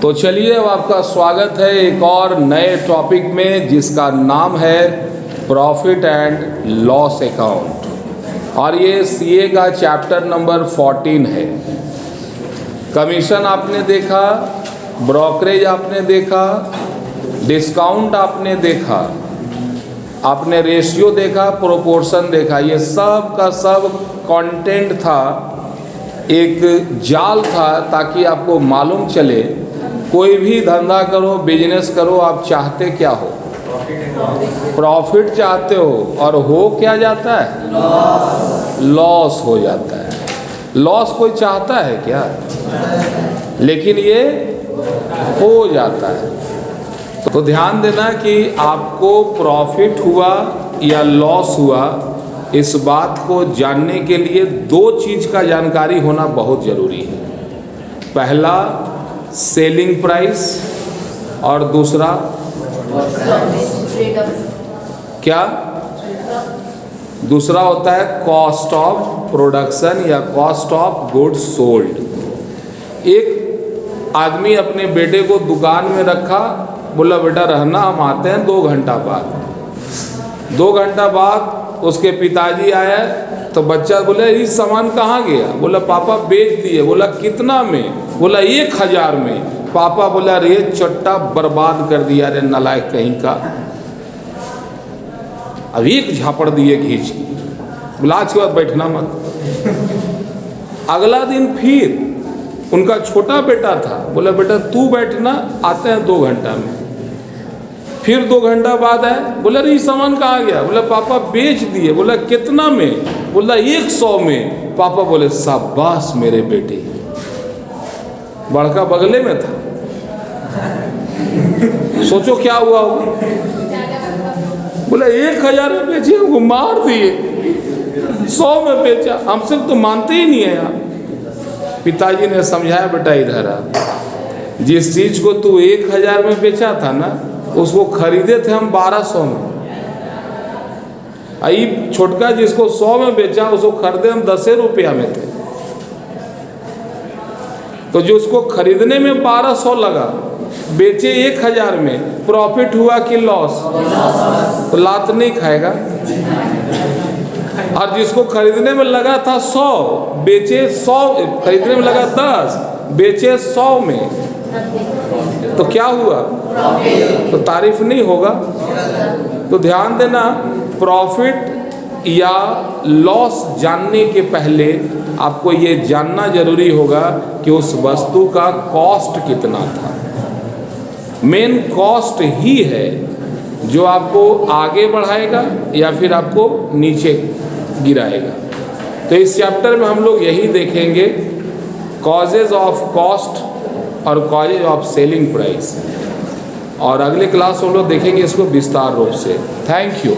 तो चलिए अब आपका स्वागत है एक और नए टॉपिक में जिसका नाम है प्रॉफिट एंड लॉस अकाउंट और ये सीए का चैप्टर नंबर 14 है। कमीशन आपने देखा, ब्रोकरेज आपने देखा, डिस्काउंट आपने देखा, आपने रेशियो देखा, प्रोपोर्शन देखा। ये सब का सब कंटेंट था, एक जाल था ताकि आपको मालूम चले कोई भी धंधा करो, बिजनेस करो, आप चाहते क्या हो? प्रॉफिट चाहते हो और हो क्या जाता है? लॉस हो जाता है। लॉस कोई चाहता है क्या? लेकिन ये हो जाता है। तो ध्यान देना कि आपको प्रॉफिट हुआ या लॉस हुआ, इस बात को जानने के लिए दो चीज़ का जानकारी होना बहुत ज़रूरी है। पहला सेलिंग प्राइस और दूसरा क्या? दूसरा होता है कॉस्ट ऑफ प्रोडक्शन या कॉस्ट ऑफ गुड्स सोल्ड। एक आदमी अपने बेटे को दुकान में रखा, बोला बेटा रहना, हम आते हैं 2 घंटा बाद। 2 घंटा बाद उसके पिताजी आए तो बच्चा बोले इस सामान कहाँ गया? बोला पापा बेच दिए। बोला कितना में? बोला 1000 में। पापा बोला रे चट्टा बर्बाद कर दिया रे नालायक कहीं का। अब एक झापड़ दिए खींच के। बोला आज के बाद बैठना मत। अगला दिन फिर उनका छोटा बेटा था, बोला बेटा तू बैठना, आते हैं 2 घंटा में। फिर 2 घंटा बाद आए, बोला रे ये सामान कहाँ गया? बोला पापा बेच दिए। बोला कितना में? बोला 100 में। पापा बोले शाबाश मेरे बेटे। बड़का बगले में था। सोचो क्या हुआ होगा। बोला 1000 में बेचे, हमको मार दिए। 100 में बेचा, हमसे तो मानते ही नहीं है यार। पिताजी ने समझाया बेटा इधर आ, जिस चीज को तू 1000 में बेचा था ना, उसको खरीदे थे हम 1200 में। आई छोटका जिसको 100 में बेचा, उसको खरीदे हम 10 रुपया में थे। तो जो उसको खरीदने में 1200 लगा, बेचे 1000 में, प्रॉफिट हुआ कि लॉस? तो लात नहीं खाएगा। और जिसको खरीदने में लगा था 100, बेचे 100, खरीदने में लगा 10, बेचे 100 में, तो क्या हुआ? तो तारीफ नहीं होगा। तो ध्यान देना, प्रॉफिट या लॉस जानने के पहले आपको ये जानना जरूरी होगा कि उस वस्तु का कॉस्ट कितना था। मेन कॉस्ट ही है जो आपको आगे बढ़ाएगा या फिर आपको नीचे गिराएगा। तो इस चैप्टर में हम लोग यही देखेंगे, कॉजेज ऑफ कॉस्ट और कॉजेज ऑफ सेलिंग प्राइस। और अगले क्लास हम लोग देखेंगे इसको विस्तार रूप से। Thank you.